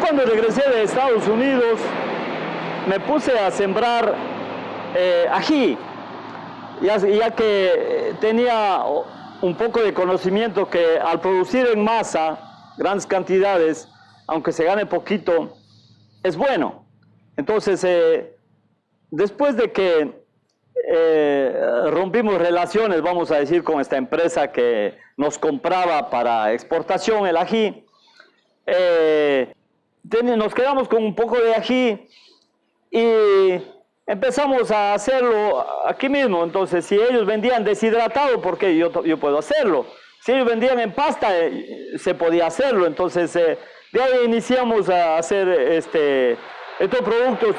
cuando regresé de Estados Unidos me puse a sembrar ají, ya que tenía un poco de conocimiento que al producir en masa grandes cantidades, aunque se gane poquito, es bueno. Entonces, después de que rompimos relaciones, vamos a decir, con esta empresa que nos compraba para exportación el ají, nos quedamos con un poco de ají y empezamos a hacerlo aquí mismo. Entonces, si ellos vendían deshidratado, ¿por qué yo puedo hacerlo? Si ellos vendían en pasta, se podía hacerlo. Entonces, de ahí iniciamos a hacer estos productos.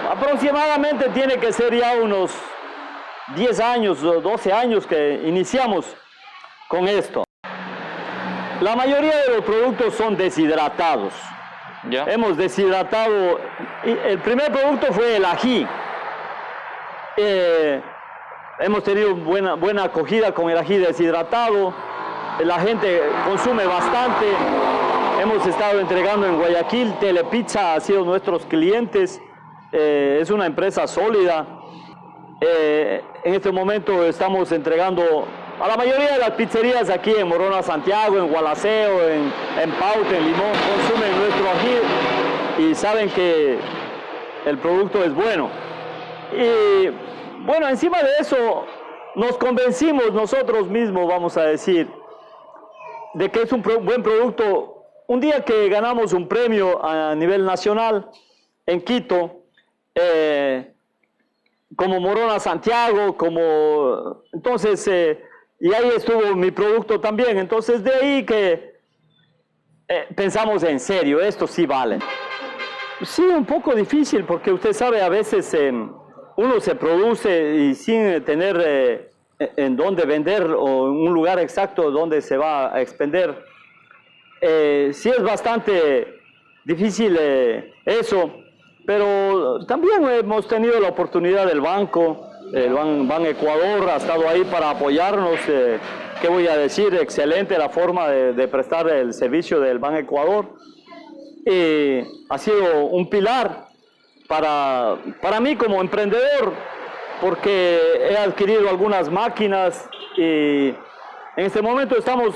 Aproximadamente tiene que ser ya unos 10 años o 12 años que iniciamos con esto. La mayoría de los productos son deshidratados. ¿Ya? Hemos deshidratado, el primer producto fue el ají. Hemos tenido buena acogida con el ají deshidratado. La gente consume bastante. Hemos estado entregando en Guayaquil. Telepizza ha sido nuestros clientes. Es una empresa sólida. En este momento estamos entregando a la mayoría de las pizzerías aquí en Morona, Santiago, en Gualaceo, en Paute, en Limón. Consumen nuestro ají y saben que el producto es bueno. Y bueno, encima de eso nos convencimos nosotros mismos, vamos a decir, de que es un buen producto. Un día que ganamos un premio a nivel nacional en Quito, como Morona Santiago, entonces, y ahí estuvo mi producto también. Entonces de ahí que pensamos en serio, esto sí vale. Sí, un poco difícil porque usted sabe, a veces uno se produce y sin tener en dónde vender o en un lugar exacto donde se va a expender. Sí es bastante difícil eso. Pero también hemos tenido la oportunidad del banco, el Ban Ecuador ha estado ahí para apoyarnos. ¿Qué voy a decir? Excelente la forma de prestar el servicio del Ban Ecuador. Ha sido un pilar para mí como emprendedor, porque he adquirido algunas máquinas y en este momento estamos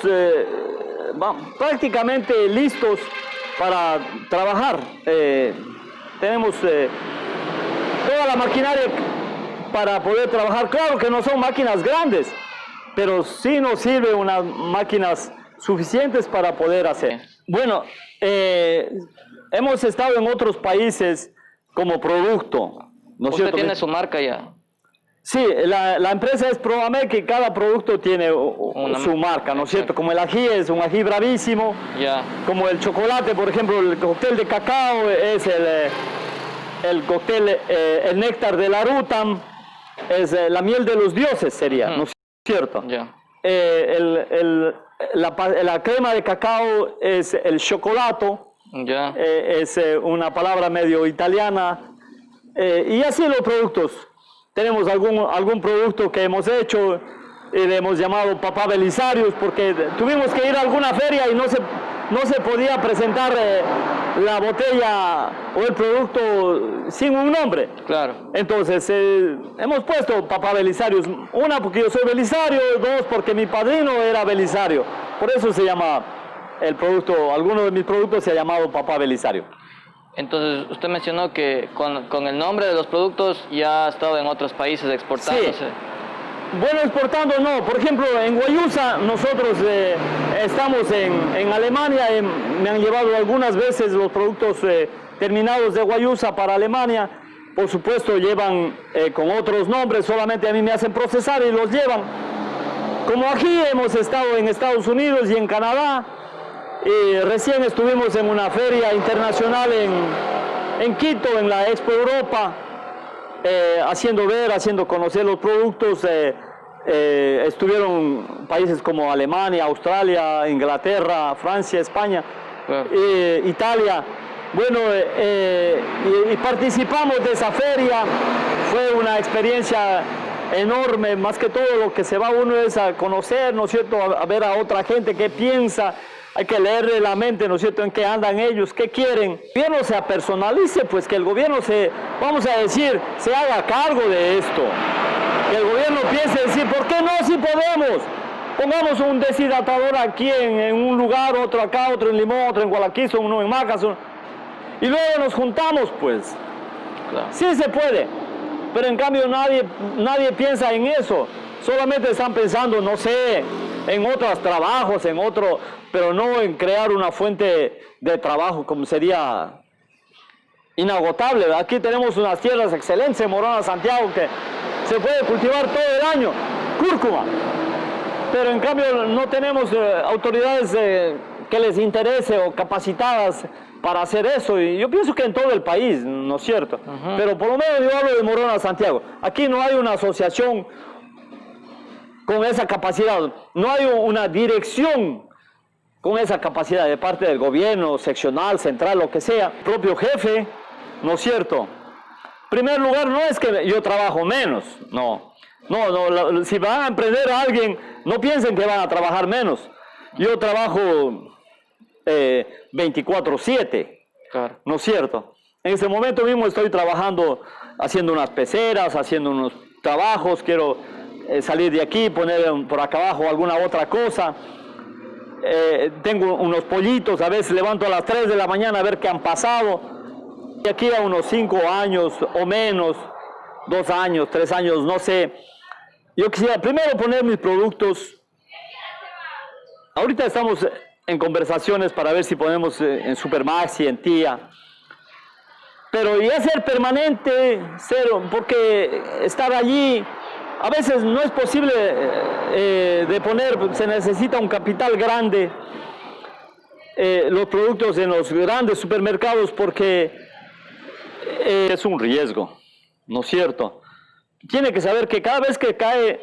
prácticamente listos para trabajar. Tenemos toda la maquinaria para poder trabajar. Claro que no son máquinas grandes, pero sí nos sirven unas máquinas suficientes para poder hacer. Bueno, hemos estado en otros países como producto, ¿no es cierto? ¿Usted tiene su marca ya? Sí, la empresa es Provamec y cada producto tiene su marca, ¿no es cierto? Como el ají es un ají bravísimo, Ya. como el chocolate, por ejemplo, el cóctel de cacao es el cóctel, el néctar de la rutam, es la miel de los dioses sería, ¿no es cierto? Ya. La crema de cacao es el chocolato, Ya. es una palabra medio italiana, y así los productos. Tenemos algún producto que hemos hecho y le hemos llamado Papá Belisarius porque tuvimos que ir a alguna feria y no se podía presentar la botella o el producto sin un nombre. Claro. Entonces hemos puesto Papá Belisarius, una porque yo soy Belisario, dos porque mi padrino era Belisario. Por eso se llama el producto, alguno de mis productos se ha llamado Papá Belisario. Entonces, usted mencionó que con el nombre de los productos ya ha estado en otros países exportándose. Sí. Bueno, exportando no. Por ejemplo, en Guayusa nosotros estamos en Alemania. Me han llevado algunas veces los productos terminados de Guayusa para Alemania. Por supuesto, llevan con otros nombres. Solamente a mí me hacen procesar y los llevan. Como aquí hemos estado en Estados Unidos y en Canadá. Recién estuvimos en una feria internacional en Quito, en la Expo Europa, haciendo conocer los productos. Estuvieron países como Alemania, Australia, Inglaterra, Francia, España, Claro. Italia. Bueno, y participamos de esa feria. Fue una experiencia enorme. Más que todo lo que se va uno es a conocer, ¿no es cierto? A ver a otra gente qué piensa. hay que leerle la mente, ¿no es cierto?, en qué andan ellos, qué quieren. Que el gobierno se apersonalice, pues que el gobierno vamos a decir, se haga cargo de esto. Que el gobierno piense decir, ¿por qué no? Si podemos. Pongamos un deshidratador aquí en un lugar, otro acá, otro en Limón, otro en Gualaquizo, uno en Macas, y luego nos juntamos, pues. Claro. Sí se puede, pero en cambio nadie piensa en eso. Solamente están pensando, no sé, en otros trabajos, pero no en crear una fuente de trabajo como sería inagotable. Aquí tenemos unas tierras excelentes en Morona, Santiago, que se puede cultivar todo el año, cúrcuma. Pero en cambio no tenemos autoridades que les interese o capacitadas para hacer eso. Y yo pienso que en todo el país, ¿no es cierto? Pero por lo menos yo hablo de Morona, Santiago. Aquí no hay una asociación con esa capacidad, no hay una dirección con esa capacidad de parte del gobierno, seccional, central, lo que sea, propio jefe, ¿no es cierto? En primer lugar, no es que yo trabajo menos, no, si van a emprender a alguien, no piensen que van a trabajar menos. Yo trabajo 24/7, claro, ¿no es cierto? En este momento mismo estoy trabajando, haciendo unas peceras, haciendo unos trabajos, quiero salir de aquí, poner por acá abajo alguna otra cosa. Tengo unos pollitos, a veces levanto a las 3 de la mañana a ver qué han pasado. De aquí a unos 5 años o menos, 2 años, 3 años, no sé. Yo quisiera primero poner mis productos. Ahorita estamos en conversaciones para ver si ponemos en Supermaxi, en Tía. Pero ya ser permanente, porque estar allí a veces no es posible de poner, se necesita un capital grande, los productos en los grandes supermercados, porque es un riesgo, ¿no es cierto? Tiene que saber que cada vez que cae,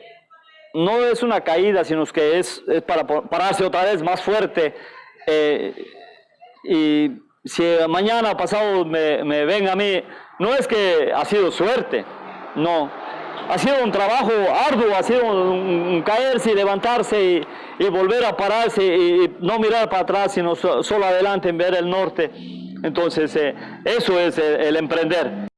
no es una caída, sino que es para pararse otra vez más fuerte. Y si mañana pasado me ven a mí, no es que ha sido suerte, no. Ha sido un trabajo arduo, ha sido un caerse y levantarse y volver a pararse y no mirar para atrás, sino solo adelante en ver el norte. Entonces, eso es el emprender.